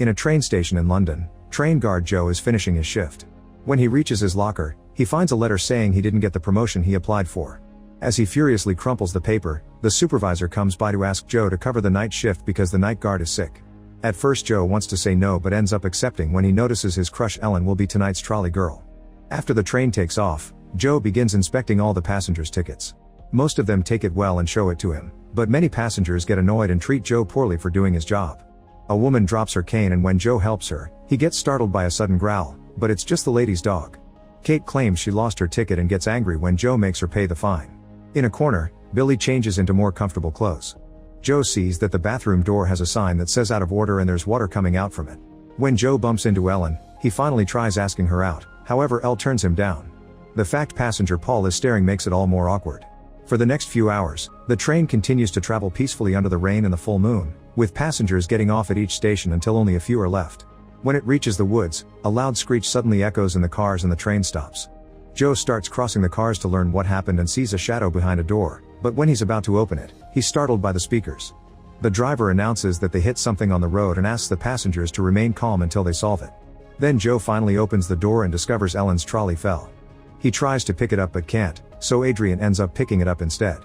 In a train station in London, train guard Joe is finishing his shift. When he reaches his locker, he finds a letter saying he didn't get the promotion he applied for. As he furiously crumples the paper, the supervisor comes by to ask Joe to cover the night shift because the night guard is sick. At first Joe wants to say no but ends up accepting when he notices his crush Ellen will be tonight's trolley girl. After the train takes off, Joe begins inspecting all the passengers' tickets. Most of them take it well and show it to him, but many passengers get annoyed and treat Joe poorly for doing his job. A woman drops her cane and when Joe helps her, he gets startled by a sudden growl, but it's just the lady's dog. Kate claims she lost her ticket and gets angry when Joe makes her pay the fine. In a corner, Billy changes into more comfortable clothes. Joe sees that the bathroom door has a sign that says out of order and there's water coming out from it. When Joe bumps into Ellen, he finally tries asking her out, however Elle turns him down. The fact passenger Paul is staring makes it all more awkward. For the next few hours, the train continues to travel peacefully under the rain and the full moon, with passengers getting off at each station until only a few are left. When it reaches the woods, a loud screech suddenly echoes in the cars and the train stops. Joe starts crossing the cars to learn what happened and sees a shadow behind a door, but when he's about to open it, he's startled by the speakers. The driver announces that they hit something on the road and asks the passengers to remain calm until they solve it. Then Joe finally opens the door and discovers Ellen's trolley fell. He tries to pick it up but can't, so Adrian ends up picking it up instead.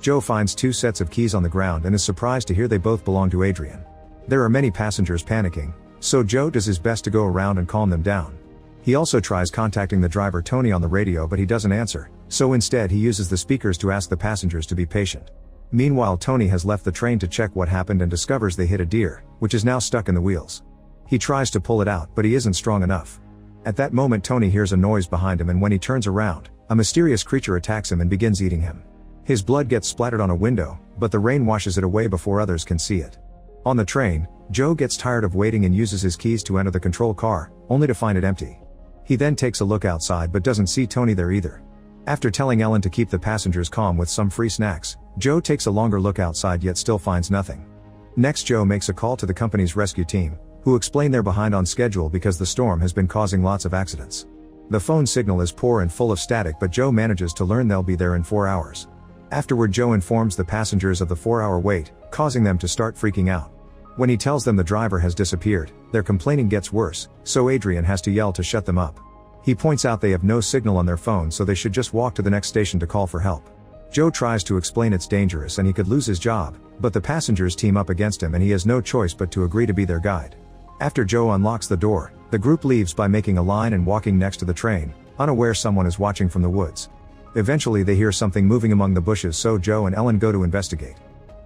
Joe finds 2 sets of keys on the ground and is surprised to hear they both belong to Adrian. There are many passengers panicking, so Joe does his best to go around and calm them down. He also tries contacting the driver Tony on the radio but he doesn't answer, so instead he uses the speakers to ask the passengers to be patient. Meanwhile Tony has left the train to check what happened and discovers they hit a deer, which is now stuck in the wheels. He tries to pull it out but he isn't strong enough. At that moment Tony hears a noise behind him and when he turns around, a mysterious creature attacks him and begins eating him. His blood gets splattered on a window, but the rain washes it away before others can see it. On the train, Joe gets tired of waiting and uses his keys to enter the control car, only to find it empty. He then takes a look outside but doesn't see Tony there either. After telling Ellen to keep the passengers calm with some free snacks, Joe takes a longer look outside yet still finds nothing. Next Joe makes a call to the company's rescue team, who explain they're behind on schedule because the storm has been causing lots of accidents. The phone signal is poor and full of static but Joe manages to learn they'll be there in 4 hours. Afterward Joe informs the passengers of the 4-hour wait, causing them to start freaking out. When he tells them the driver has disappeared, their complaining gets worse, so Adrian has to yell to shut them up. He points out they have no signal on their phone so they should just walk to the next station to call for help. Joe tries to explain it's dangerous and he could lose his job, but the passengers team up against him and he has no choice but to agree to be their guide. After Joe unlocks the door, the group leaves by making a line and walking next to the train, unaware someone is watching from the woods. Eventually they hear something moving among the bushes so Joe and Ellen go to investigate.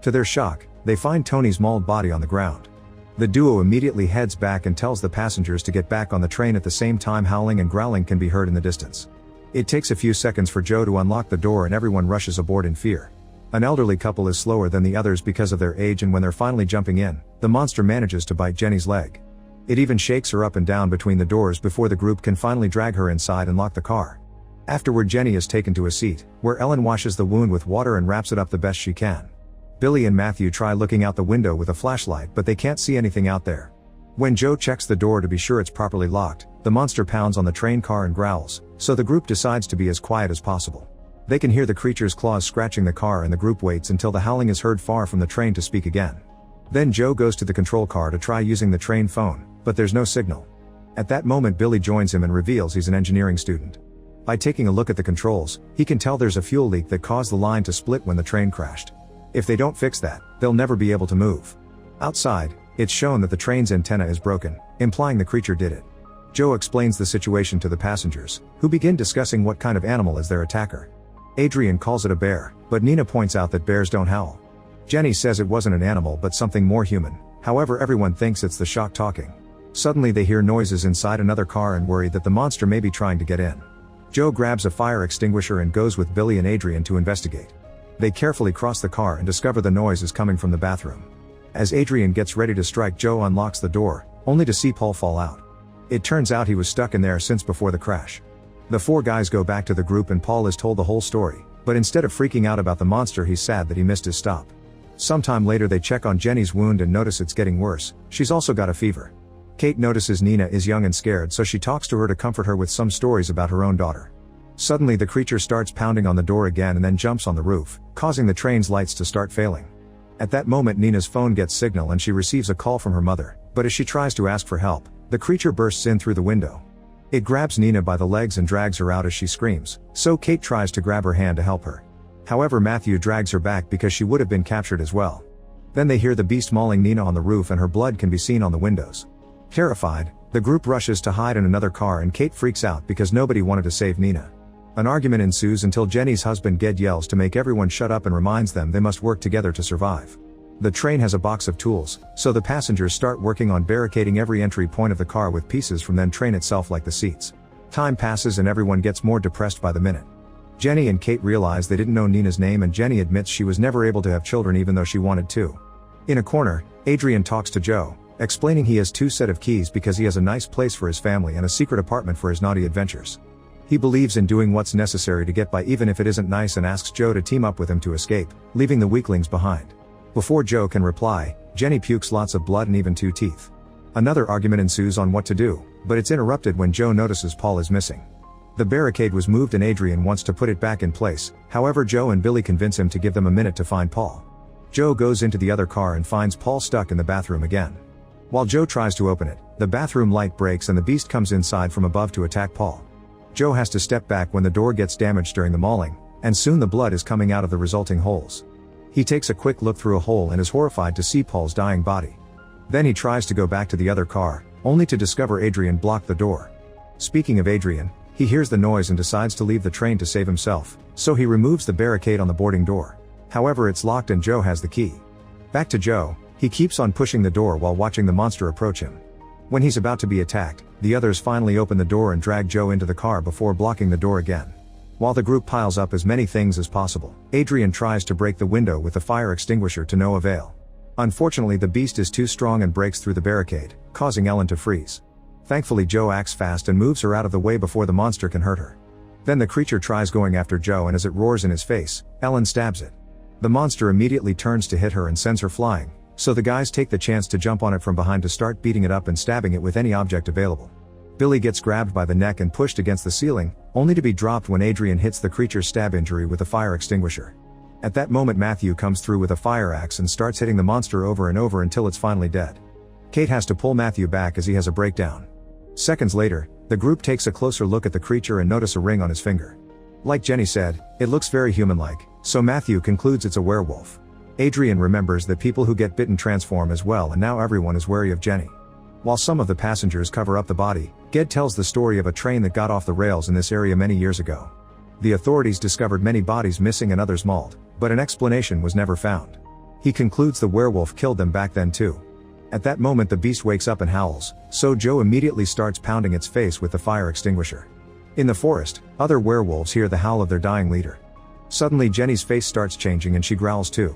To their shock, they find Tony's mauled body on the ground. The duo immediately heads back and tells the passengers to get back on the train at the same time howling and growling can be heard in the distance. It takes a few seconds for Joe to unlock the door and everyone rushes aboard in fear. An elderly couple is slower than the others because of their age and when they're finally jumping in, the monster manages to bite Jenny's leg. It even shakes her up and down between the doors before the group can finally drag her inside and lock the car. Afterward Jenny is taken to a seat, where Ellen washes the wound with water and wraps it up the best she can. Billy and Matthew try looking out the window with a flashlight but they can't see anything out there. When Joe checks the door to be sure it's properly locked, the monster pounds on the train car and growls, so the group decides to be as quiet as possible. They can hear the creature's claws scratching the car and the group waits until the howling is heard far from the train to speak again. Then Joe goes to the control car to try using the train phone, but there's no signal. At that moment Billy joins him and reveals he's an engineering student. By taking a look at the controls, he can tell there's a fuel leak that caused the line to split when the train crashed. If they don't fix that, they'll never be able to move. Outside, it's shown that the train's antenna is broken, implying the creature did it. Joe explains the situation to the passengers, who begin discussing what kind of animal is their attacker. Adrian calls it a bear, but Nina points out that bears don't howl. Jenny says it wasn't an animal but something more human, however everyone thinks it's the shock talking. Suddenly they hear noises inside another car and worry that the monster may be trying to get in. Joe grabs a fire extinguisher and goes with Billy and Adrian to investigate. They carefully cross the car and discover the noise is coming from the bathroom. As Adrian gets ready to strike, Joe unlocks the door, only to see Paul fall out. It turns out he was stuck in there since before the crash. The 4 guys go back to the group and Paul is told the whole story, but instead of freaking out about the monster he's sad that he missed his stop. Sometime later they check on Jenny's wound and notice it's getting worse, she's also got a fever. Kate notices Nina is young and scared so she talks to her to comfort her with some stories about her own daughter. Suddenly the creature starts pounding on the door again and then jumps on the roof, causing the train's lights to start failing. At that moment Nina's phone gets signal and she receives a call from her mother, But as she tries to ask for help, the creature bursts in through the window. It grabs Nina by the legs and drags her out as she screams, so Kate tries to grab her hand to help her. However, Matthew drags her back because she would have been captured as well. Then they hear the beast mauling Nina on the roof and her blood can be seen on the windows. Terrified, the group rushes to hide in another car and Kate freaks out because nobody wanted to save Nina. An argument ensues until Jenny's husband Ged yells to make everyone shut up and reminds them they must work together to survive. The train has a box of tools, so the passengers start working on barricading every entry point of the car with pieces from the train itself like the seats. Time passes and everyone gets more depressed by the minute. Jenny and Kate realize they didn't know Nina's name and Jenny admits she was never able to have children even though she wanted to. In a corner, Adrian talks to Joe, explaining he has 2 sets of keys because he has a nice place for his family and a secret apartment for his naughty adventures. He believes in doing what's necessary to get by even if it isn't nice and asks Joe to team up with him to escape, leaving the weaklings behind. Before Joe can reply, Jenny pukes lots of blood and even 2 teeth. Another argument ensues on what to do, but it's interrupted when Joe notices Paul is missing. The barricade was moved and Adrian wants to put it back in place, however Joe and Billy convince him to give them a minute to find Paul. Joe goes into the other car and finds Paul stuck in the bathroom again. While Joe tries to open it, the bathroom light breaks and the beast comes inside from above to attack Paul. Joe has to step back when the door gets damaged during the mauling, and soon the blood is coming out of the resulting holes. He takes a quick look through a hole and is horrified to see Paul's dying body. Then he tries to go back to the other car, only to discover Adrian blocked the door. Speaking of Adrian, he hears the noise and decides to leave the train to save himself, so he removes the barricade on the boarding door. However, it's locked and Joe has the key. Back to Joe, he keeps on pushing the door while watching the monster approach him. When he's about to be attacked, the others finally open the door and drag Joe into the car before blocking the door again. While the group piles up as many things as possible, Adrian tries to break the window with the fire extinguisher to no avail. Unfortunately, the beast is too strong and breaks through the barricade, causing Ellen to freeze. Thankfully, Joe acts fast and moves her out of the way before the monster can hurt her. Then the creature tries going after Joe and as it roars in his face, Ellen stabs it. The monster immediately turns to hit her and sends her flying, so the guys take the chance to jump on it from behind to start beating it up and stabbing it with any object available. Billy gets grabbed by the neck and pushed against the ceiling, only to be dropped when Adrian hits the creature's stab injury with a fire extinguisher. At that moment, Matthew comes through with a fire axe and starts hitting the monster over and over until it's finally dead. Kate has to pull Matthew back as he has a breakdown. Seconds later, the group takes a closer look at the creature and notice a ring on his finger. Like Jenny said, it looks very human-like, so Matthew concludes it's a werewolf. Adrian remembers that people who get bitten transform as well and now everyone is wary of Jenny. While some of the passengers cover up the body, Ged tells the story of a train that got off the rails in this area many years ago. The authorities discovered many bodies missing and others mauled, but an explanation was never found. He concludes the werewolf killed them back then too. At that moment the beast wakes up and howls, so Joe immediately starts pounding its face with the fire extinguisher. In the forest, other werewolves hear the howl of their dying leader. Suddenly Jenny's face starts changing and she growls too.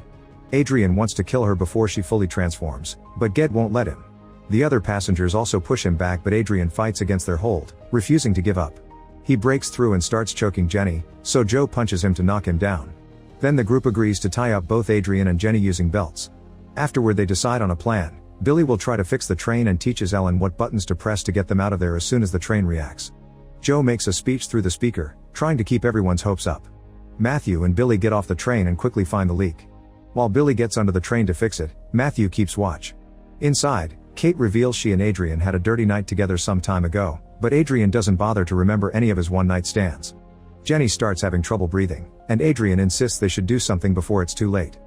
Adrian wants to kill her before she fully transforms, but Ged won't let him. The other passengers also push him back but Adrian fights against their hold, refusing to give up. He breaks through and starts choking Jenny, so Joe punches him to knock him down. Then the group agrees to tie up both Adrian and Jenny using belts. Afterward they decide on a plan. Billy will try to fix the train and teaches Ellen what buttons to press to get them out of there as soon as the train reacts. Joe makes a speech through the speaker, trying to keep everyone's hopes up. Matthew and Billy get off the train and quickly find the leak. While Billy gets under the train to fix it, Matthew keeps watch. Inside, Kate reveals she and Adrian had a dirty night together some time ago, but Adrian doesn't bother to remember any of his one-night stands. Jenny starts having trouble breathing, and Adrian insists they should do something before it's too late.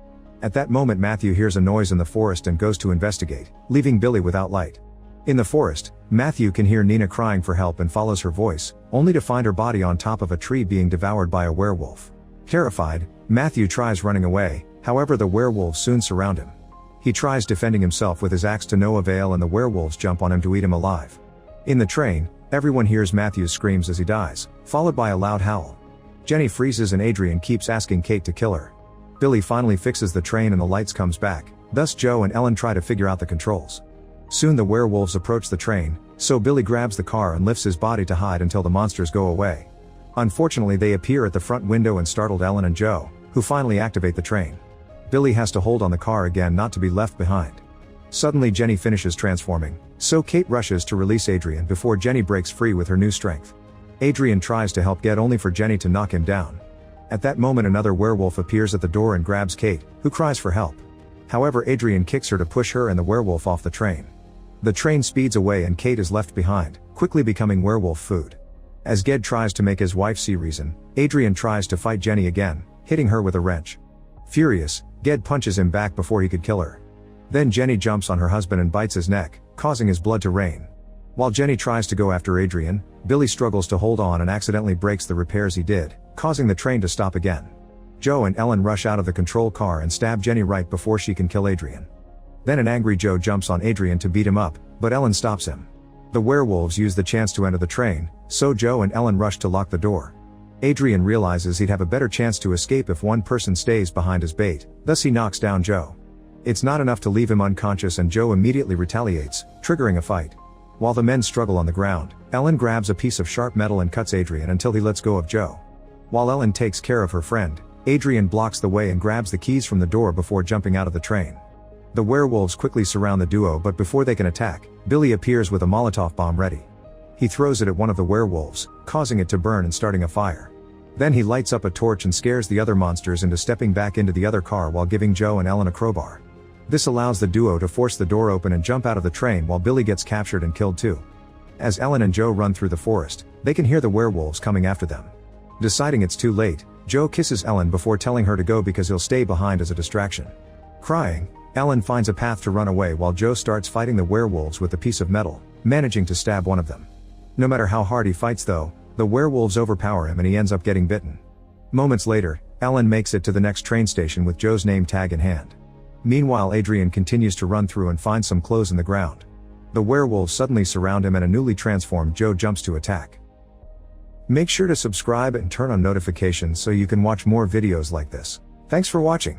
At that moment Matthew hears a noise in the forest and goes to investigate, leaving Billy without light. In the forest, Matthew can hear Nina crying for help and follows her voice, only to find her body on top of a tree being devoured by a werewolf. Terrified, Matthew tries running away, however the werewolves soon surround him. He tries defending himself with his axe to no avail and the werewolves jump on him to eat him alive. In the train, everyone hears Matthew's screams as he dies, followed by a loud howl. Jenny freezes and Adrian keeps asking Kate to kill her. Billy finally fixes the train and the lights comes back, thus Joe and Ellen try to figure out the controls. Soon the werewolves approach the train, so Billy grabs the car and lifts his body to hide until the monsters go away. Unfortunately they appear at the front window and startled Ellen and Joe, who finally activate the train. Billy has to hold on the car again not to be left behind. Suddenly Jenny finishes transforming, so Kate rushes to release Adrian before Jenny breaks free with her new strength. Adrian tries to help Ged only for Jenny to knock him down. At that moment another werewolf appears at the door and grabs Kate, who cries for help. However Adrian kicks her to push her and the werewolf off the train. The train speeds away and Kate is left behind, quickly becoming werewolf food. As Ged tries to make his wife see reason, Adrian tries to fight Jenny again, hitting her with a wrench. Furious, Ged punches him back before he could kill her. Then Jenny jumps on her husband and bites his neck, causing his blood to rain. While Jenny tries to go after Adrian, Billy struggles to hold on and accidentally breaks the repairs he did, causing the train to stop again. Joe and Ellen rush out of the control car and stab Jenny right before she can kill Adrian. Then an angry Joe jumps on Adrian to beat him up, but Ellen stops him. The werewolves use the chance to enter the train, so Joe and Ellen rush to lock the door. Adrian realizes he'd have a better chance to escape if one person stays behind his bait, thus he knocks down Joe. It's not enough to leave him unconscious and Joe immediately retaliates, triggering a fight. While the men struggle on the ground, Ellen grabs a piece of sharp metal and cuts Adrian until he lets go of Joe. While Ellen takes care of her friend, Adrian blocks the way and grabs the keys from the door before jumping out of the train. The werewolves quickly surround the duo, but before they can attack, Billy appears with a Molotov bomb ready. He throws it at one of the werewolves, causing it to burn and starting a fire. Then he lights up a torch and scares the other monsters into stepping back into the other car while giving Joe and Ellen a crowbar. This allows the duo to force the door open and jump out of the train while Billy gets captured and killed too. As Ellen and Joe run through the forest, they can hear the werewolves coming after them. Deciding it's too late, Joe kisses Ellen before telling her to go because he'll stay behind as a distraction. Crying, Ellen finds a path to run away while Joe starts fighting the werewolves with a piece of metal, managing to stab one of them. No matter how hard he fights though, the werewolves overpower him and he ends up getting bitten. Moments later, Ellen makes it to the next train station with Joe's name tag in hand. Meanwhile, Adrian continues to run through and find some clothes in the ground. The werewolves suddenly surround him and a newly transformed Joe jumps to attack. Make sure to subscribe and turn on notifications so you can watch more videos like this. Thanks for watching.